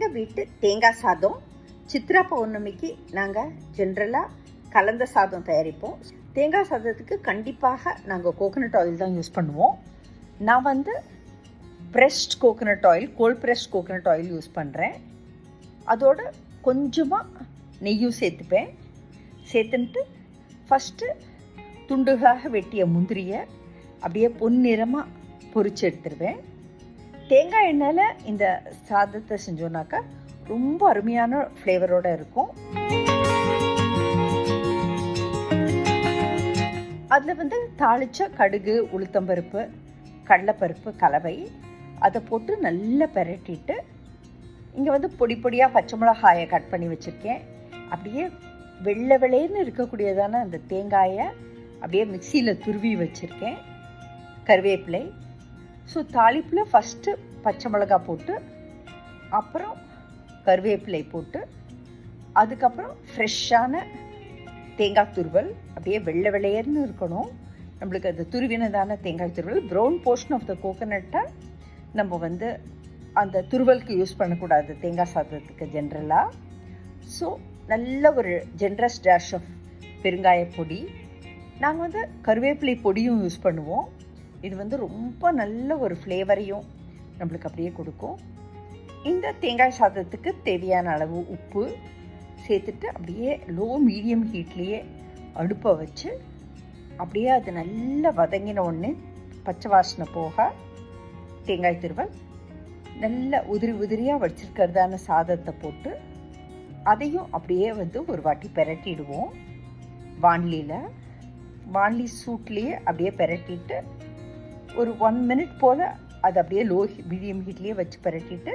எங்கள் வீட்டு தேங்காய் சாதம் சித்ரா பௌர்ணமிக்கு நாங்கள் ஜென்ரலாக கலந்த சாதம் தயாரிப்போம். தேங்காய் சாதத்துக்கு கண்டிப்பாக நாங்கள் கோகோனட் ஆயில் தான் யூஸ் பண்ணுவோம். நான் வந்து pressed coconut oil, cold pressed coconut oil use பண்ணுறேன். அதோட கொஞ்சமாக நெய்யும் சேர்த்துப்பேன். சேர்த்துன்ட்டு ஃபஸ்ட்டு துண்டுகளாக வெட்டிய முந்திரியை அப்படியே பொன்னிறமாக பொரிச்சு எடுத்துருவேன். தேங்காய் எண்ணெயில் இந்த சாதத்தை செஞ்சோன்னாக்கா ரொம்ப அருமையான ஃப்ளேவரோடு இருக்கும். அதில் வந்து தாளித்த கடுகு, உளுத்தம்பருப்பு, கடலைப்பருப்பு கலவை அதை போட்டு நல்லா பெரட்டிட்டு இங்கே வந்து பொடி பொடியாக பச்சை மிளகாயை கட் பண்ணி வச்சுருக்கேன். அப்படியே வெள்ளை வெள்ளைன்னு இருக்கக்கூடியதான அந்த தேங்காயை அப்படியே மிக்சியில் துருவி வச்சுருக்கேன். கருவேப்பிலை. ஸோ தாளிப்பில் ஃபஸ்ட்டு பச்சை மிளகாய் போட்டு அப்புறம் கருவேப்பிலை போட்டு அதுக்கப்புறம் ஃப்ரெஷ்ஷான தேங்காய் துருவல் அப்படியே வெள்ளை வெள்ளையர்னு இருக்கணும். நம்மளுக்கு அது துருவினதான தேங்காய் துருவல். ப்ரௌன் போர்ஷன் ஆஃப் த கோகோனட்டை நம்ம வந்து அந்த துருவலுக்கு யூஸ் பண்ணக்கூடாது தேங்காய் சாதத்துக்கு ஜென்ரலாக. ஸோ நல்ல ஒரு ஜென்ரஸ் டேஷ் ஆஃப் பெருங்காய பொடி. நாங்கள் வந்து கருவேப்பிலை பொடியும் யூஸ் பண்ணுவோம். இது வந்து ரொம்ப நல்ல ஒரு ஃப்ளேவரையும் நம்மளுக்கு அப்படியே கொடுக்கும். இந்த தேங்காய் சாதத்துக்கு தேவையான அளவு உப்பு சேர்த்துட்டு அப்படியே லோ மீடியம் ஹீட்லேயே அடுப்பை வச்சு அப்படியே அது நல்லா வதங்கின உடனே பச்சை வாசனை போக தேங்காய் துருவல் நல்லா உதிரியாக வச்சுருக்கிறதான சாதத்தை போட்டு அதையும் அப்படியே வந்து ஒரு வாட்டி பெரட்டிடுவோம். வான்லி சூட்லேயே அப்படியே பெரட்டிட்டு ஒரு 1 minute போல் அது அப்படியே லோ மீடியம் ஹீட்லேயே வச்சு பெரட்டிட்டு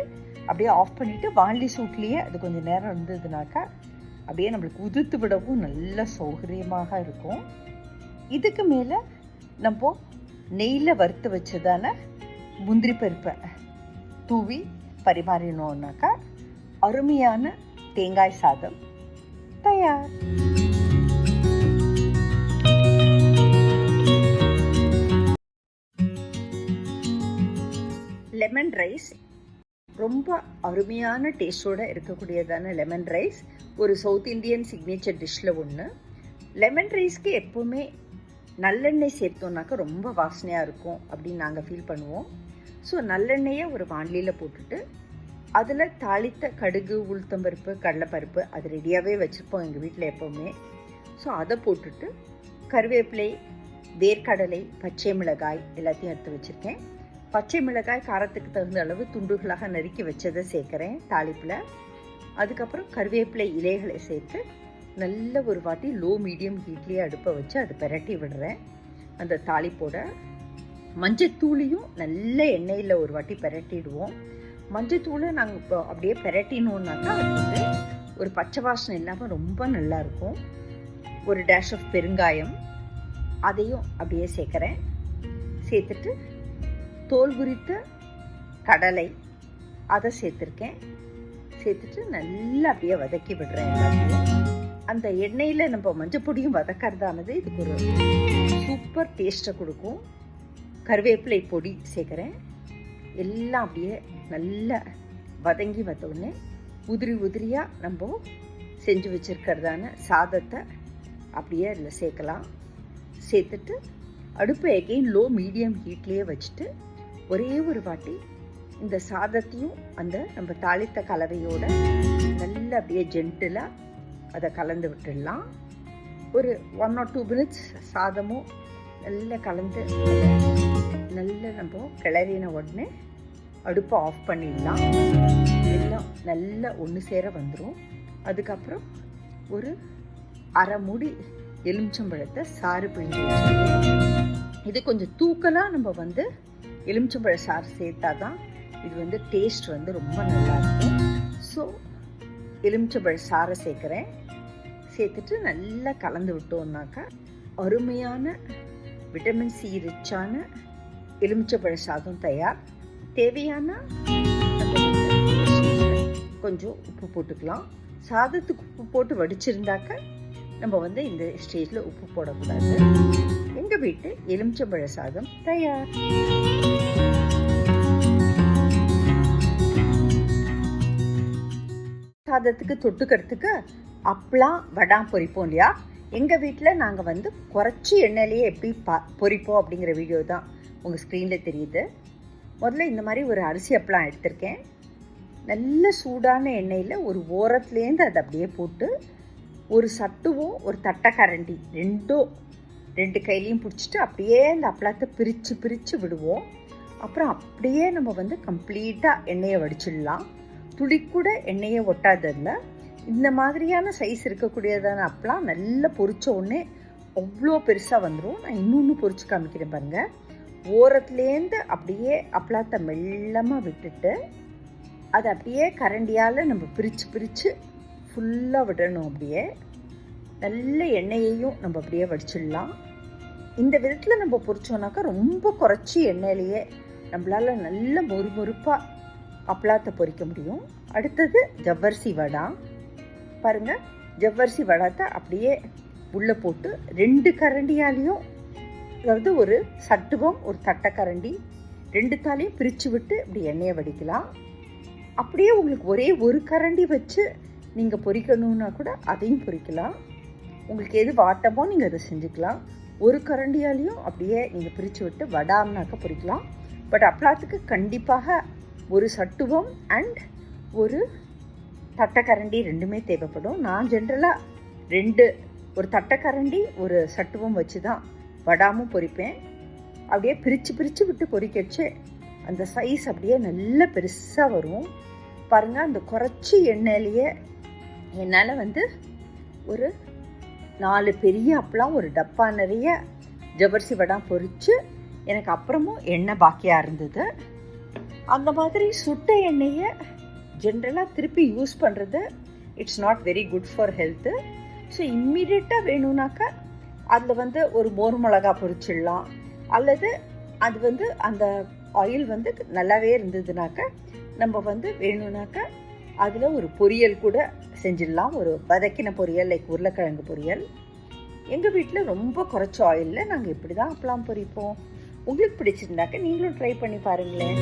அப்படியே ஆஃப் பண்ணிவிட்டு வான்லி சூட்லேயே அது கொஞ்சம் நேரம் இருந்ததுனாக்கா அப்படியே நம்மளுக்கு உதிர்த்து விடவும் நல்ல சௌகரியமாக இருக்கும். இதுக்கு மேலே நம்ம நெய்யில் வறுத்து வச்சதான முந்திரி பருப்பை தூவி பரிமாறினோன்னாக்கா அருமையான தேங்காய் சாதம் தயார். லெமன் ரைஸ் ரொம்ப அருமையான டேஸ்டோடு இருக்கக்கூடியதான லெமன் ரைஸ் ஒரு சவுத் இண்டியன் சிக்னேச்சர் டிஷ்ஷில் ஒன்று. லெமன் ரைஸ்க்கு எப்போவுமே நல்லெண்ணெய் சேர்த்தோன்னாக்கா ரொம்ப வாசனையாக இருக்கும் அப்படின்னு நாங்கள் ஃபீல் பண்ணுவோம். ஸோ நல்லெண்ணெயை ஒரு வாண்லியில் போட்டுட்டு அதில் தாளித்த கடுகு, உளுத்தம்பருப்பு, கடலைப்பருப்பு அது ரெடியாகவே வச்சுருப்போம் எங்கள் வீட்டில் எப்போவுமே. ஸோ அதை போட்டுட்டு கருவேப்பிலை, வேர்க்கடலை, பச்சை மிளகாய் எல்லாத்தையும் எடுத்து வச்சுருக்கேன். பச்சை மிளகாய் காரத்துக்கு தகுந்த அளவு துண்டுகளாக நறுக்கி வச்சதை சேர்க்குறேன் தாளிப்பில். அதுக்கப்புறம் கருவேப்பிலை இலைகளை சேர்த்து நல்ல ஒரு வாட்டி லோ மீடியம் ஹீட்லேயே அடுப்பை வச்சு அதை பெரட்டி விடுறேன். அந்த தாளிப்போட மஞ்சத்தூளையும் நல்ல எண்ணெயில் ஒரு வாட்டி பெரட்டிடுவோம். மஞ்சத்தூளை நாங்கள் இப்போ அப்படியே பெரட்டினோன்னாக்கா அது வந்து ஒரு பச்சை வாசனை இல்லாமல் ரொம்ப நல்லாயிருக்கும். ஒரு டேஷ் ஆஃப் பெருங்காயம் அதையும் அப்படியே சேர்க்குறேன். சேர்த்துட்டு தோல் குறித்த கடலை அதை சேர்த்துருக்கேன். சேர்த்துட்டு நல்லா அப்படியே வதக்கி விடுறேன் எல்லாத்தையும். அந்த எண்ணெயில் நம்ம மஞ்சப்பொடியும் வதக்கிறதானது இதுக்கு ஒரு சூப்பர் டேஸ்ட்டை கொடுக்கும். கருவேப்பிலை பொடி சேர்க்குறேன். எல்லாம் அப்படியே நல்லா வதங்கி வந்தோடனே உதிரியாக நம்ம செஞ்சு வச்சுருக்கிறதான சாதத்தை அப்படியே அதில் சேர்க்கலாம். சேர்த்துட்டு அடுப்பை எகெயின் லோ மீடியம் ஹீட்லேயே வச்சுட்டு ஒரே ஒரு வாட்டி இந்த சாதத்தையும் அந்த நம்ம தாளித்த கலவையோடு நல்லா அப்படியே ஜென்டிலாக அதை கலந்து விட்டுடலாம். ஒரு 1 or 2 minutes சாதமும் நல்லா கலந்து நல்லா நம்ம கிளறின உடனே அடுப்பை ஆஃப் பண்ணிடலாம். எல்லாம் நல்லா ஒன்று சேர வந்துடும். அதுக்கப்புறம் ஒரு அரை மூடி எலுமிச்சம்பழத்தை சாறு பிழிஞ்சு வச்சுருக்கேன். இது கொஞ்சம் தூக்கலாக நம்ம வந்து எலுமிச்சம்பழ சாறு சேர்த்தா தான் இது வந்து டேஸ்ட் வந்து ரொம்ப நல்லாயிருக்கும். ஸோ எலுமிச்சம்பழ சாறை சேர்க்குறேன். சேர்த்துட்டு நல்லா கலந்து விட்டோம்னாக்கா அருமையான விட்டமின் சி ரிச்சான எலுமிச்சம்பழ சாதம் தயார். தேவையான கொஞ்சம் உப்பு போட்டுக்கலாம். சாதத்துக்கு உப்பு போட்டு வடிச்சிருந்தாக்க நம்ம வந்து இந்த ஸ்டேஜில் உப்பு போடக்கூடாது. எங்கள் வீட்டு எலுமிச்சம்பழ சாதம் தயார். சாதத்துக்கு தொட்டுக்கிறதுக்கு அப்பளம் வடாம் பொரிப்போம் இல்லையா. எங்கள் வீட்டில் நாங்கள் வந்து குறைச்சி எண்ணெயிலேயே எப்படி பொரிப்போம் அப்படிங்கிற வீடியோ தான் உங்கள் ஸ்க்ரீனில் தெரியுது. முதல்ல இந்த மாதிரி ஒரு அரிசி அப்பளம் எடுத்திருக்கேன். நல்ல சூடான எண்ணெயில் ஒரு ஓரத்துலேருந்து அதை அப்படியே போட்டு ஒரு சட்டுவும் ஒரு தட்டைக்கரண்டி ரெண்டு கையிலையும் பிடிச்சிட்டு அப்படியே அந்த அப்பளத்தை பிரித்து விடுவோம். அப்புறம் அப்படியே நம்ம வந்து கம்ப்ளீட்டாக எண்ணெயை வடிச்சிடலாம். துளி கூட எண்ணெயை ஒட்டாததில்ல. இந்த மாதிரியான சைஸ் இருக்கக்கூடியதான அப்பளம் நல்லா பொரிச்ச உடனே அவ்வளோ பெருசாக வந்துடும். நான் இன்னொன்று பொரிச்சு காமிக்கிறேன் பாருங்கள். ஓரத்துலேருந்து அப்படியே அப்பளத்தை மெல்லமாக விட்டுட்டு அதை அப்படியே கரண்டியால் நம்ம பிரித்து ஃபுல்லாக விடணும். அப்படியே நல்ல எண்ணெயையும் நம்ம அப்படியே வடிச்சிடலாம். இந்த விதத்தில் நம்ம பொரிச்சோன்னாக்கா ரொம்ப குறைச்சி எண்ணெயிலேயே நம்மளால் நல்ல மொறுமொறுப்பாக அப்பளத்தை பொரிக்க முடியும். அடுத்தது ஜவ்வரிசி வடை பாருங்கள். ஜவ்வரிசி வடத்தை அப்படியே உள்ளே போட்டு 2 கரண்டியாலையும், அதாவது ஒரு சட்டுவம் ஒரு தட்டைக்கரண்டி 2தாலையும் பிரித்து விட்டு இப்படி எண்ணெயை வடிக்கலாம். அப்படியே உங்களுக்கு ஒரே ஒரு கரண்டி வச்சு நீங்கள் பொரிக்கணுன்னா கூட அதையும் பொரிக்கலாம். உங்களுக்கு எது வாட்டமோ நீங்கள் அதை செஞ்சுக்கலாம். ஒரு கரண்டியாலையும் அப்படியே நீங்கள் பிரித்து விட்டு வடாம்னாக்க பொரிக்கலாம். பட் அப்பளத்துக்கு கண்டிப்பாக ஒரு சட்டுவம் அண்ட் ஒரு தட்டைக்கரண்டி 2மே தேவைப்படும். நான் ஜென்ரலாக ஒரு தட்டைக்கரண்டி ஒரு சட்டுவம் வச்சு தான் வடாமும் பொரிப்பேன். அப்படியே பிரித்து விட்டு பொரிக்கச்சு அந்த சைஸ் அப்படியே நல்ல பெருசாக வரும் பாருங்கள். அந்த குறைச்சி எண்ணெயிலேயே என்னால் வந்து ஒரு 4 பெரிய அப்பளம் ஒரு டப்பா நிறைய ஜவ்வரிசி வடம் பொரித்து எனக்கு அப்புறமும் எண்ணெய் பாக்கியாக இருந்தது. அந்த மாதிரி சுட்ட எண்ணெயை ஜென்ரலாக திருப்பி யூஸ் பண்ணுறது it's not very good for health. So இம்மிடியட்டாக வேணும்னாக்கா அதில் வந்து ஒரு மோர் மிளகா பொரிச்சிடலாம். அல்லது அது வந்து அந்த ஆயில் வந்து நல்லாவே இருந்ததுனாக்கா நம்ம வந்து வேணும்னாக்கா அதில் ஒரு பொரியல் கூட செஞ்சிடலாம். ஒரு வதக்கின பொரியல், லைக் உருளைக்கிழங்கு பொரியல். எங்கள் வீட்டில் ரொம்ப குறைச்ச ஆயிலில் நாங்கள் இப்படி தான் அப்பளம் பொரிப்போம். உங்களுக்கு பிடிச்சிருந்தாக்க நீங்களும் ட்ரை பண்ணி பாருங்களேன்.